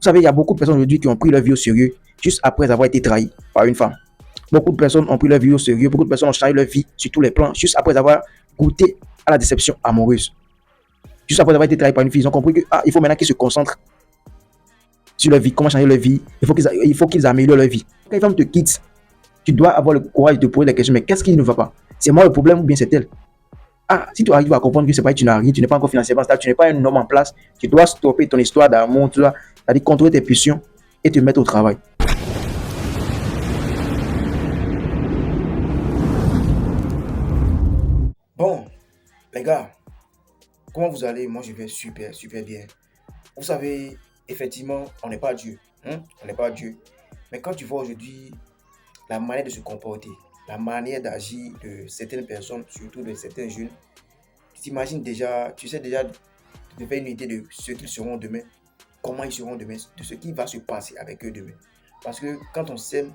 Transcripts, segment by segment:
Vous savez, il y a beaucoup de personnes aujourd'hui qui ont pris leur vie au sérieux juste après avoir été trahies par une femme. Beaucoup de personnes ont pris leur vie au sérieux, beaucoup de personnes ont changé leur vie sur tous les plans juste après avoir goûté à la déception amoureuse. Juste après avoir été trahi par une fille, ils ont compris que il faut maintenant qu'ils se concentrent sur leur vie, comment changer leur vie. Il faut qu'ils améliorent leur vie. Quand une femme te quitte, tu dois avoir le courage de poser la question, mais qu'est-ce qui ne va pas? C'est moi le problème ou bien c'est elle? Si tu arrives à comprendre que c'est pas tu n'as rien, tu n'es pas encore financièrement stable, tu n'es pas un homme en place, tu dois stopper ton histoire d'amour, tu dois contrôler tes pulsions et te mettre au travail. Bon, les gars, comment vous allez? Moi, je vais super, super bien. Vous savez, effectivement, on n'est pas Dieu. On n'est pas Dieu. Mais quand tu vois aujourd'hui la manière de se comporter, la manière d'agir de certaines personnes, surtout de certains jeunes, tu t'imagines déjà, tu sais déjà, tu te fais une idée de ce qu'ils seront demain, comment ils seront demain, de ce qui va se passer avec eux demain. Parce que quand on sème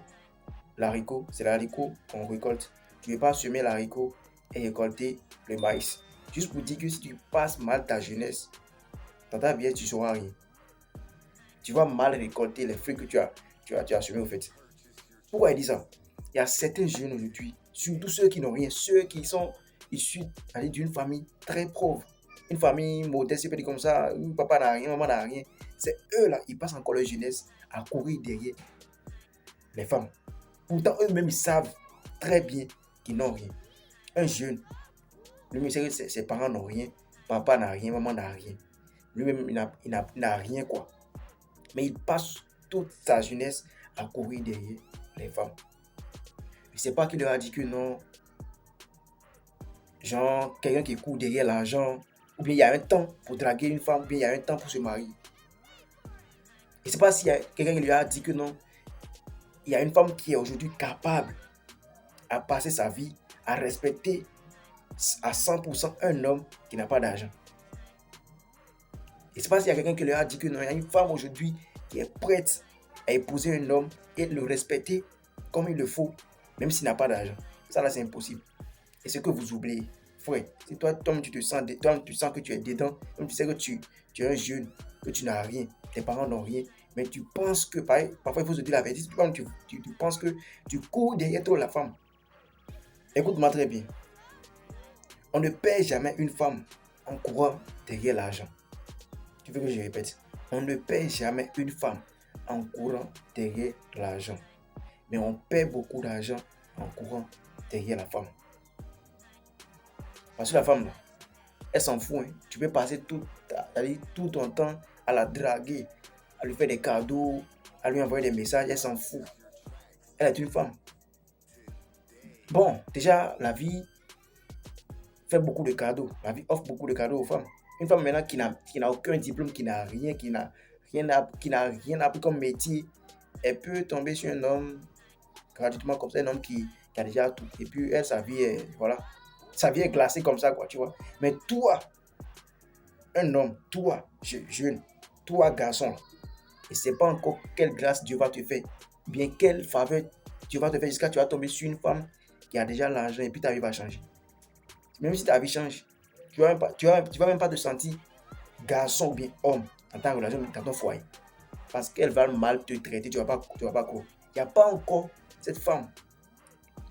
l'haricot, c'est l'haricot qu'on récolte. Tu ne veux pas semer l'haricot et récolter le maïs. Juste pour dire que si tu passes mal ta jeunesse, dans ta vie, tu ne sauras rien. Tu vas mal récolter les fruits que tu as semés au fait. Pourquoi il dit ça? Il y a certains jeunes aujourd'hui, surtout ceux qui n'ont rien, ceux qui sont issus d'une famille très pauvre, une famille modeste, c'est pas dit comme ça, papa n'a rien, maman n'a rien. C'est eux là, ils passent encore leur jeunesse à courir derrière les femmes. Pourtant, eux-mêmes, ils savent très bien qu'ils n'ont rien. Un jeune, lui-même, sait que ses parents n'ont rien, papa n'a rien, maman n'a rien. Lui-même, il n'a rien, quoi. Mais il passe toute sa jeunesse à courir derrière les femmes. Je ne sais pas qui leur a dit que non, genre, quelqu'un qui court derrière l'argent, ou bien il y a un temps pour draguer une femme, ou bien il y a un temps pour se marier. Je ne sais pas s'il y a quelqu'un qui lui a dit que non, il y a une femme qui est aujourd'hui capable à passer sa vie, à respecter à 100% un homme qui n'a pas d'argent. Je ne sais pas s'il y a quelqu'un qui leur a dit que non, il y a une femme aujourd'hui qui est prête à épouser un homme et le respecter comme il le faut, même s'il n'a pas d'argent. Ça là, c'est impossible. Et ce que vous oubliez, frère, si toi, tu te sens, toi, tu sens que tu es dedans, même tu sais que tu es un jeune, que tu n'as rien, tes parents n'ont rien, mais tu penses que, parfois il faut se dire la vérité, tu penses que tu cours derrière toi la femme. Écoute-moi très bien, on ne perd jamais une femme en courant derrière l'argent. Tu veux que je répète? On ne perd jamais une femme en courant derrière l'argent. Mais on perd beaucoup d'argent en courant derrière la femme. Parce que la femme, là, elle s'en fout. Tu peux passer tout ton temps à la draguer, à lui faire des cadeaux, à lui envoyer des messages. Elle s'en fout. Elle est une femme. Bon, déjà, la vie fait beaucoup de cadeaux. La vie offre beaucoup de cadeaux aux femmes. Une femme maintenant qui n'a aucun diplôme, qui n'a rien, qui n'a rien appris comme métier, elle peut tomber sur un homme gratuitement comme ça, un homme qui a déjà tout. Et puis elle, sa vie est, voilà, sa vie est glacée comme ça, quoi, tu vois. Mais toi, un homme, toi, jeune, toi, garçon, et c'est pas encore quelle grâce Dieu va te faire, bien quelle faveur Dieu va te faire jusqu'à tu vas tomber sur une femme qui a déjà l'argent et puis ta vie va changer. Même si ta vie change, tu vas même pas te sentir garçon ou bien homme dans ta relation, dans ton foyer. Parce qu'elle va mal te traiter, tu vas pas quoi. Il n'y a pas encore cette femme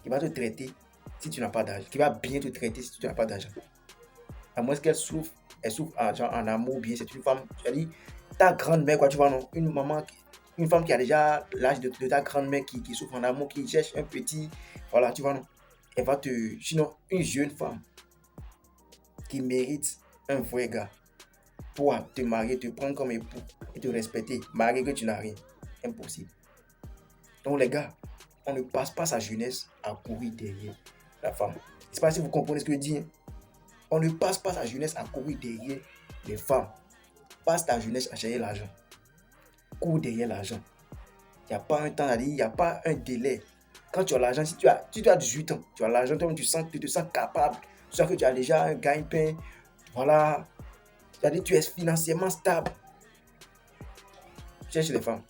qui va te traiter si tu n'as pas d'argent, qui va bien te traiter si tu n'as pas d'argent. À moins qu'elle souffre, elle souffre en amour, bien c'est une femme, tu as dit, ta grand-mère, quoi, tu vois, non, une femme qui a déjà l'âge de ta grand-mère qui souffre en amour, qui cherche un petit, voilà, tu vois, non, elle va te, sinon, une jeune femme qui mérite un vrai gars pour te marier, te prendre comme époux et te respecter, malgré que tu n'as rien, impossible. Donc les gars, on ne passe pas sa jeunesse à courir derrière la femme. Je ne sais pas si vous comprenez ce que je dis. On ne passe pas sa jeunesse à courir derrière les femmes. Passe ta jeunesse à chercher l'argent. Cours derrière l'argent. Il n'y a pas un temps à dire, il n'y a pas un délai. Quand tu as l'argent, si tu as 18 ans, tu as l'argent, tu te sens capable. Tu sens que tu as déjà un gagne-pain. Voilà. C'est-à-dire que tu es financièrement stable. Cherche les femmes.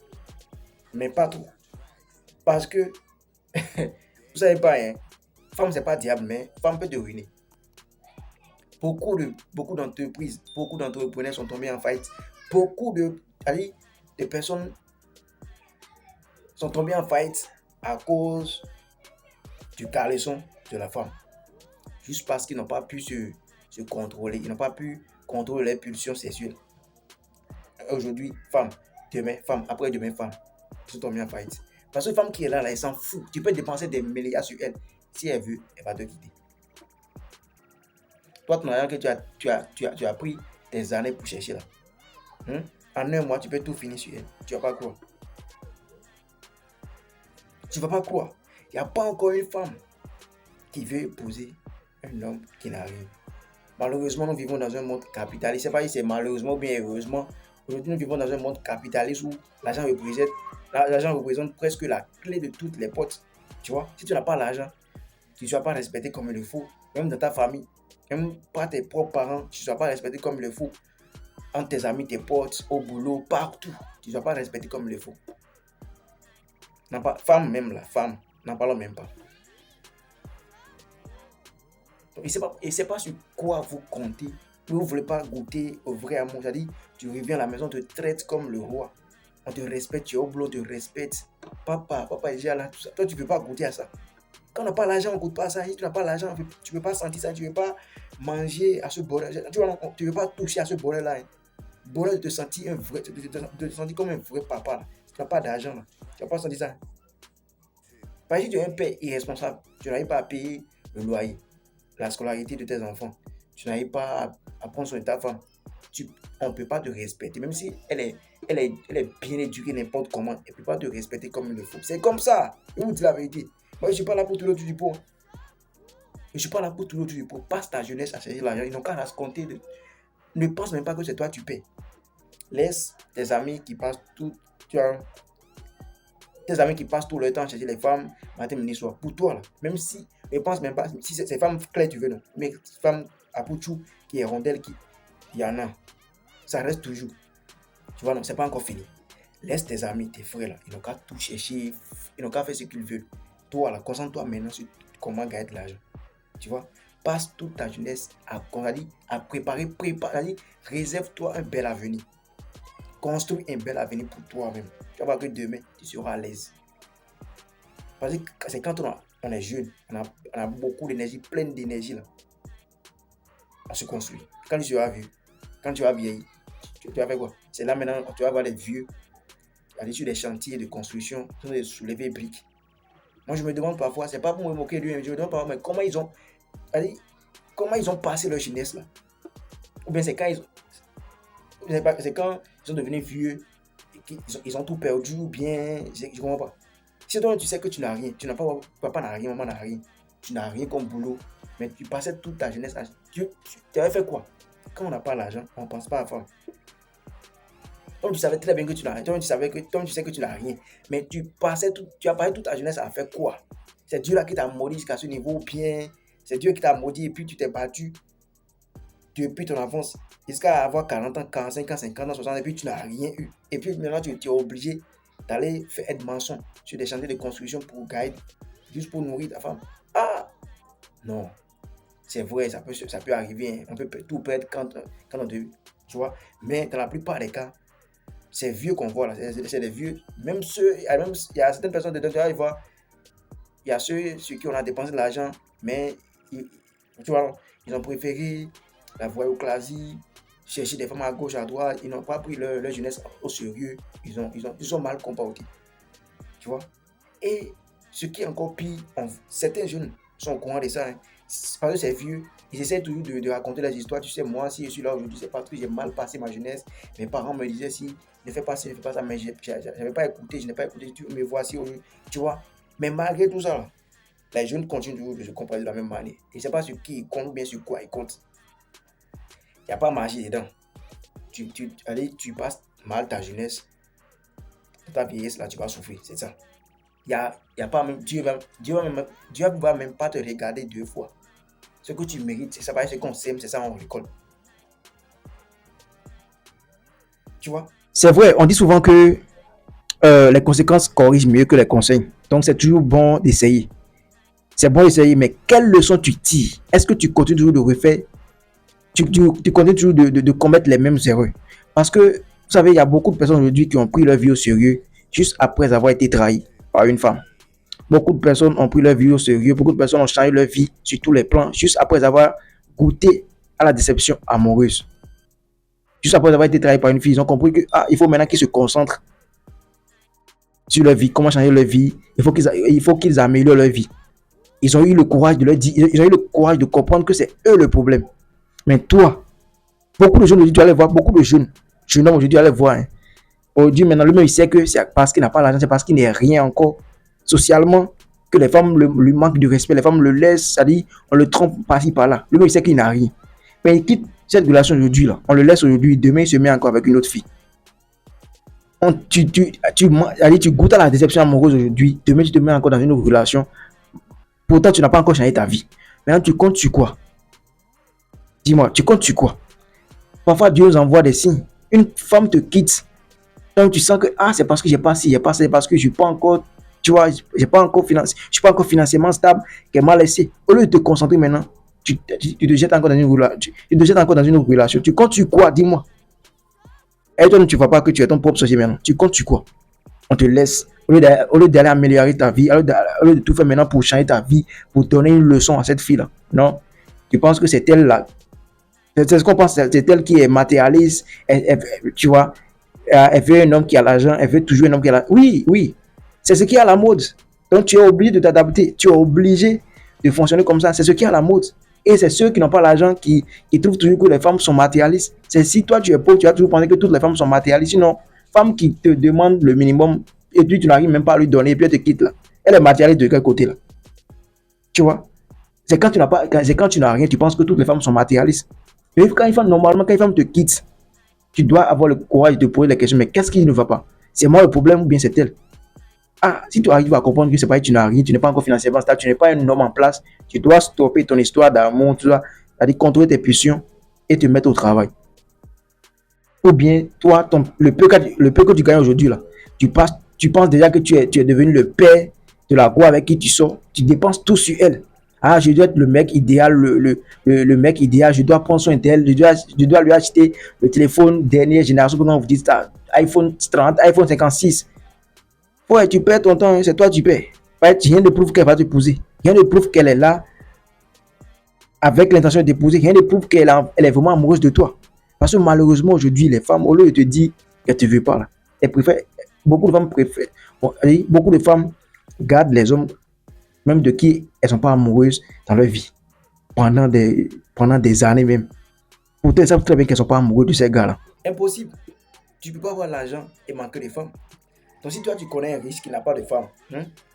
Mais pas trop. Parce que, vous savez pas, hein, femme, c'est pas diable, mais femme peut te ruiner. Beaucoup d'entreprises, beaucoup d'entrepreneurs sont tombés en faillite. Beaucoup de, allez, des personnes sont tombées en faillite à cause du caleçon de la femme. Juste parce qu'ils n'ont pas pu se contrôler. Ils n'ont pas pu contrôler les pulsions sexuelles. Aujourd'hui, femme. Demain, femme. Après-demain, femme. Ils sont tombés en faillite. Parce que femme qui est là, elle s'en fout. Tu peux dépenser des milliards sur elle. Si elle veut, elle va te quitter. Toi, ton argent que tu as pris des années pour chercher là. En un mois, tu peux tout finir sur elle. Tu vas pas croire. Tu vas pas croire. Il n'y a pas encore une femme qui veut épouser un homme qui n'a rien. Malheureusement, nous vivons dans un monde capitaliste. Je ne sais pas si c'est malheureusement ou bien heureusement. Aujourd'hui, nous vivons dans un monde capitaliste où l'argent représente presque la clé de toutes les portes. Tu vois, si tu n'as pas l'argent, tu ne seras pas respecté comme il le faut. Même dans ta famille, même par tes propres parents, tu ne seras pas respecté comme il le faut. Entre tes amis, tes potes, au boulot, partout, tu ne seras pas respecté comme il le faut. Femme même, la femme, n'en parlons même pas. Et c'est pas sur quoi vous comptez. Vous ne voulez pas goûter au vrai amour. C'est-à-dire, tu reviens à la maison, on te traite comme le roi. On te respecte, tu es au boulot, on te respecte. Papa est déjà là, tout ça. Toi, tu ne peux pas goûter à ça. Quand on n'a pas l'argent, on ne goûte pas à ça. Si tu n'as pas l'argent, tu ne peux pas sentir ça. Tu ne peux pas manger à ce bonheur. Tu ne peux pas toucher à ce bonheur-là. Le bonheur de te sentir de te sentir comme un vrai papa. Là. Tu n'as pas d'argent. Là. Tu n'as pas senti ça. Parce que si tu es un père irresponsable, tu n'arrives pas à payer le loyer, la scolarité de tes enfants. Tu n'arrives pas à prendre soin de ta femme. On ne peut pas te respecter. Même si elle est bien éduquée n'importe comment, elle ne peut pas te respecter comme il le faut. C'est comme ça. Je vous dis la vérité. Moi, je ne suis pas là pour tout l'autre du pot. Je ne suis pas là pour tout l'autre du pot. Passe ta jeunesse à chercher l'argent. Ils n'ont qu'à raconter. Ne pense même pas que c'est toi qui paies. Laisse tes amis qui passent tout. Tes amis qui passent tout le temps à chercher les femmes, matin, midi, soir. Pour toi, là. Même si, ne pense même pas. Si c'est femmes claires, tu veux, non. Mais femmes à Pouchou, qui est rondelle, il y en a. Ça reste toujours. Tu vois, non, c'est pas encore fini. Laisse tes amis, tes frères, là. Ils n'ont qu'à tout chercher. Ils n'ont qu'à faire ce qu'ils veulent. Toi, là, concentre-toi maintenant sur comment gagner de l'argent. Tu vois, passe toute ta jeunesse à préparer, réserve-toi un bel avenir. Construis un bel avenir pour toi-même. Tu vas voir que demain, tu seras à l'aise. Parce que c'est quand on est jeune, on a beaucoup d'énergie, pleine d'énergie là. On se construit. Quand tu seras vieux, quand tu vas vieillir, tu vas faire quoi? C'est là maintenant, tu vas voir les vieux aller sur des chantiers de construction, de soulever briques. Moi, je me demande parfois, c'est pas pour me moquer de lui, mais je me demande parfois, mais comment ils ont passé leur jeunesse là? Ou bien c'est quand ils sont devenus vieux, ils ont tout perdu, ou bien, je ne comprends pas. Si toi, tu sais que tu n'as rien, tu n'as pas, papa n'a rien, maman n'a rien, tu n'as rien comme boulot, mais tu passais toute ta jeunesse, tu avais fait quoi? Quand on n'a pas l'argent, on ne pense pas à faire. Donc tu savais très bien que tu n'as rien, donc tu sais que tu n'as rien, mais tu as passé toute ta jeunesse à faire quoi? C'est Dieu là qui t'a maudit jusqu'à ce niveau, ou bien c'est Dieu qui t'a maudit et puis tu t'es battu depuis ton enfance jusqu'à avoir 40 ans, 45 ans, 50 ans, 60 ans, et puis tu n'as rien eu. Et puis maintenant tu es obligé d'aller faire aide-maçon sur des chantiers de construction pour guide, juste pour nourrir ta femme. Ah non, c'est vrai, ça peut arriver, on peut tout perdre quand on te... Tu vois, mais dans la plupart des cas, c'est vieux qu'on voit là, c'est des vieux, même ceux, il y a certaines personnes dedans, tu vas voir, il y a ceux sur qui on a dépensé de l'argent, mais tu vois, ils ont préféré la voyoucrasie, chercher des femmes à gauche, à droite, ils n'ont pas pris leur jeunesse au sérieux, ils sont mal comportés, tu vois. Et ce qui est encore pire, certains jeunes sont au courant de ça, hein. Parce que c'est vieux, ils essaient toujours de raconter les histoires. Tu sais, moi, si je suis là aujourd'hui, c'est parce que j'ai mal passé ma jeunesse. Mes parents me disaient, si, ne fais pas ci, ne fais pas ça, mais je n'avais pas écouté, je n'ai pas écouté, me voici aujourd'hui, tu vois. Mais malgré tout ça, les jeunes continuent toujours de se comporter de la même manière. Et c'est pas sur qui ils comptent ou bien sur quoi ils comptent. Il n'y a pas magie dedans. Tu passes mal ta jeunesse, ta vieillesse, là, tu vas souffrir, c'est ça. Il y a pas même, Dieu va même pas te regarder deux fois. Ce que tu mérites, c'est ça, ce qu'on sème, c'est ça, on récolte. Tu vois? C'est vrai, on dit souvent que les conséquences corrigent mieux que les conseils. Donc, c'est toujours bon d'essayer. C'est bon d'essayer, mais quelle leçon tu tires? Est-ce que tu continues toujours de refaire? Tu continues toujours de commettre les mêmes erreurs? Parce que Vous savez, il y a beaucoup de personnes aujourd'hui qui ont pris leur vie au sérieux juste après avoir été trahies par une femme. Beaucoup de personnes ont pris leur vie au sérieux, beaucoup de personnes ont changé leur vie sur tous les plans juste après avoir goûté à la déception amoureuse. Juste après avoir été trahi par une fille, ils ont compris que il faut maintenant qu'ils se concentrent sur leur vie, comment changer leur vie, il faut qu'ils améliorent leur vie. Ils ont eu le courage de leur dire, ils ont eu le courage de comprendre que c'est eux le problème. Mais toi, beaucoup de jeunes aujourd'hui, tu vas les voir, beaucoup de jeunes hommes aujourd'hui, tu vas les voir. Hein. Aujourd'hui, maintenant, le mec, il sait que c'est parce qu'il n'a pas l'argent, c'est parce qu'il n'est rien encore socialement, que les femmes lui manquent de respect, les femmes le laissent, c'est-à-dire, on le trompe par-ci, par-là. Le mec, il sait qu'il n'a rien. Mais il quitte cette relation aujourd'hui, là. On le laisse aujourd'hui, demain, il se met encore avec une autre fille. Tu goûtes à la déception amoureuse aujourd'hui, demain, tu te mets encore dans une autre relation. Pourtant, tu n'as pas encore changé ta vie. Maintenant, tu comptes sur quoi? Dis-moi, tu comptes sur quoi? Parfois, Dieu nous envoie des signes. Une femme te quitte. Donc, tu sens que c'est parce que j'ai pas ci, j'ai pas ça, c'est parce que je suis pas encore, tu vois, j'ai pas encore financé, je suis pas encore financièrement stable, qu'elle m'a laissé. Au lieu de te concentrer maintenant, tu te jettes encore dans une relation. Tu te jettes encore dans une autre relation. Tu comptes sur quoi? Dis-moi. Et toi, tu ne vois pas que tu es ton propre société maintenant. Tu comptes sur quoi? On te laisse. Au lieu d'aller améliorer ta vie, au lieu de tout faire maintenant pour changer ta vie, pour donner une leçon à cette fille-là. Non. Tu penses que c'est elle là. C'est ce qu'on pense. C'est elle qui est matérialiste. Tu vois. Elle veut un homme qui a l'argent. Elle veut toujours un homme qui a l'argent. Oui, oui. C'est ce qui est à la mode. Donc tu es obligé de t'adapter. Tu es obligé de fonctionner comme ça. C'est ce qui est à la mode. Et c'est ceux qui n'ont pas l'argent qui trouvent toujours que les femmes sont matérialistes. C'est si toi tu es pauvre, tu vas toujours penser que toutes les femmes sont matérialistes. Sinon, femme qui te demande le minimum et puis tu n'arrives même pas à lui donner et puis elle te quitte là. Elle est matérialiste de quel côté là? Tu vois? C'est quand tu n'as rien, tu penses que toutes les femmes sont matérialistes. Mais normalement, quand une femme te quitte, tu dois avoir le courage de poser la question, mais qu'est-ce qui ne va pas? C'est moi le problème ou bien c'est elle? Si tu arrives à comprendre que c'est pas que tu n'as rien, tu n'es pas encore financièrement stable, tu n'es pas un homme en place, tu dois stopper ton histoire d'amour, tu dois contrôler tes pulsions et te mettre au travail. Ou bien, toi, le peu que tu gagnes aujourd'hui, là, tu penses déjà que tu es devenu le père de la go avec qui tu sors, tu dépenses tout sur elle. Je dois être le mec idéal, le mec idéal, je dois prendre soin d'elle, je dois lui acheter le téléphone dernière génération, comme on vous dit, iPhone 30, iPhone 56. Ouais, tu perds ton temps, c'est toi tu perds. Rien ne prouve qu'elle va t'épouser. Rien ne prouve qu'elle est là avec l'intention d'épouser. Rien ne prouve qu'elle est vraiment amoureuse de toi. Parce que malheureusement, aujourd'hui, les femmes, au lieu de te dire qu'elles ne te veulent pas, là, beaucoup de femmes gardent les hommes, même de qui elles ne sont pas amoureuses dans leur vie, pendant des années même. Pourtant, elles savent très bien qu'elles ne sont pas amoureuses de ces gars-là. Impossible. Tu ne peux pas avoir l'argent et manquer de femmes. Donc si toi tu connais un riche qui n'a pas de femme,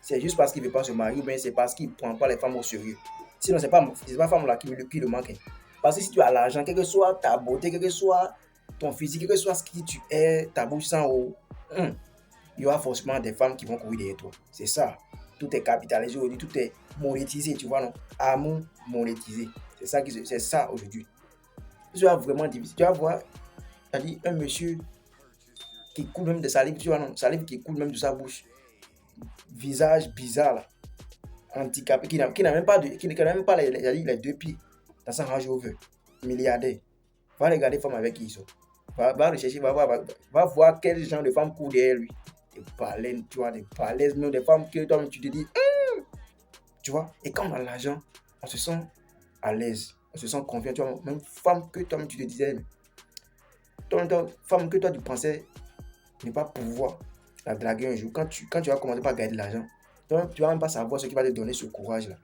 c'est juste parce qu'il ne veut pas se marier ou bien c'est parce qu'il ne prend pas les femmes au sérieux. Sinon, ce n'est pas la femme là qui le manque. Parce que si tu as l'argent, quelle que soit ta beauté, quel que soit ton physique, quel que soit ce qui tu es, ta bouche sans eau, il y aura forcément des femmes qui vont courir derrière toi. C'est ça. Tout est capitalisé aujourd'hui, tout est monétisé, tu vois, non? Amour monétisé. C'est ça aujourd'hui. Tu vas vraiment difficile. Tu vas voir, c'est-à-dire un monsieur qui coule même de salive, tu vois, non? Salive qui coule même de sa bouche. Visage bizarre, là. Handicapé, qui n'a même pas les deux pieds dans sa Range Rover. Milliardaire. Va regarder les femmes avec qui ils sont. Va rechercher, va voir quel genre de femmes courent derrière lui. Des baleines, tu vois, des balaises, même des femmes que toi, tu te dis, tu vois. Et quand on a l'argent, on se sent à l'aise, on se sent confiant, tu vois. Même femme que toi, tu te disais, femme que toi, tu pensais ne pas pouvoir la draguer un jour. Quand tu vas commencer par gagner de l'argent, tu vas même pas savoir ce qui va te donner ce courage-là,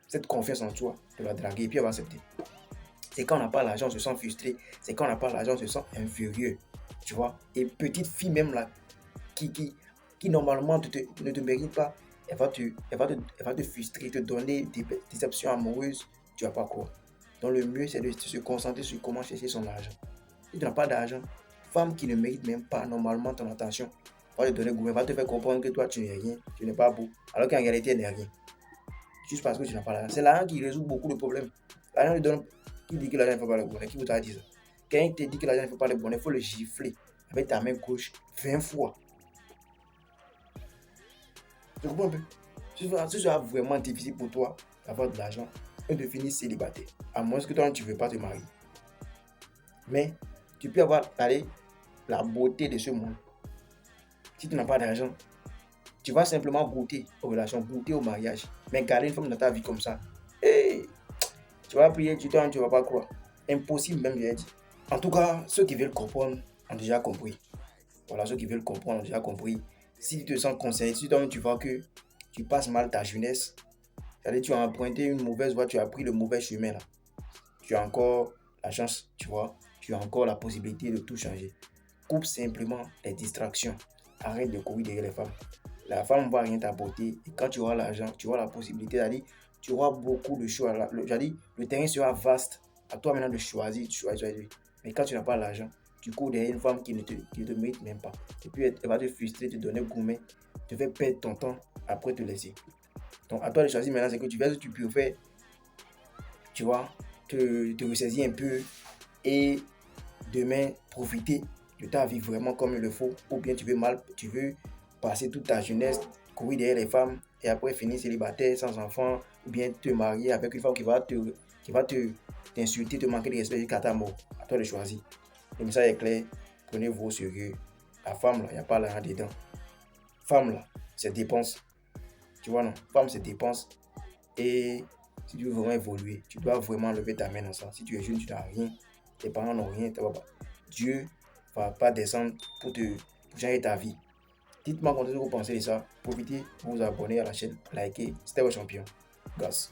cette confiance en toi de la draguer et puis elle va accepter. C'est quand on n'a pas l'argent, on se sent frustré. C'est quand on n'a pas l'argent, on se sent inférieur. Tu vois. Et petite fille même là, qui normalement ne te mérite pas, elle va te frustrer, te donner des déceptions amoureuses. Tu vas pas quoi. Donc le mieux, c'est de se concentrer sur comment chercher son argent. Si tu n'as pas d'argent, femme qui ne mérite même pas normalement ton attention, va te donner goût, va te faire comprendre que toi tu n'es rien, tu n'es pas beau, alors qu'en réalité elle n'est rien. Juste parce que tu n'as pas l'argent. C'est l'argent qui résout beaucoup de problèmes. L'argent lui donne. Qui dit que l'argent ne fait pas le bonheur? Qui vous a dit ça? Quand il te dit que l'argent ne fait pas le bonheur, il faut le gifler avec ta main gauche 20 fois. Tu comprends un peu? Ce sera vraiment difficile pour toi d'avoir de l'argent et de finir célibataire. À moins que toi tu ne veux pas te marier. Mais tu peux avoir, la beauté de ce monde. Si tu n'as pas d'argent, tu vas simplement goûter aux relations, goûter au mariage. Mais garder une femme dans ta vie comme ça, hey, tu vas prier du temps, tu ne vas pas croire. Impossible même, j'ai dit. En tout cas, ceux qui veulent comprendre ont déjà compris. Voilà, ceux qui veulent comprendre ont déjà compris. Si tu te sens conseillé, si toi-même tu vois que tu passes mal ta jeunesse, c'est-à-dire tu as emprunté une mauvaise voie, tu as pris le mauvais chemin là, tu as encore la chance, tu vois, tu as encore la possibilité de tout changer. Coupe simplement les distractions. Arrête de courir derrière les femmes. La femme ne va rien t'apporter. Et quand tu auras l'argent, tu auras la possibilité, c'est-à-dire tu auras beaucoup de choix. Le terrain sera vaste. À toi maintenant de choisir, Mais quand tu n'as pas l'argent, tu cours derrière une femme qui ne te mérite même pas. Et puis elle va te frustrer, te donner gourmet, te faire perdre ton temps, après te laisser. Donc à toi de choisir maintenant ce que tu fais, ce que tu peux faire, tu vois, te ressaisir un peu et demain profiter de ta vie vraiment comme il le faut, ou bien tu veux passer toute ta jeunesse, courir derrière les femmes et après finir célibataire sans enfant, ou bien te marier avec une femme qui va t'insulter, te manquer de respect jusqu'à ta mort. À toi de choisir. Le message est clair, prenez-vous au sérieux. La femme là, il n'y a pas l'argent dedans. Femme là, c'est dépense. Tu vois non, femme c'est dépense. Et si tu veux vraiment évoluer, tu dois vraiment lever ta main dans ça. Si tu es jeune, tu n'as rien, tes parents n'ont rien, Dieu ne va pas descendre pour changer ta vie. Dites-moi quand vous pensez de ça. Profitez pour vous abonner à la chaîne, likez. C'était votre champion. Gas.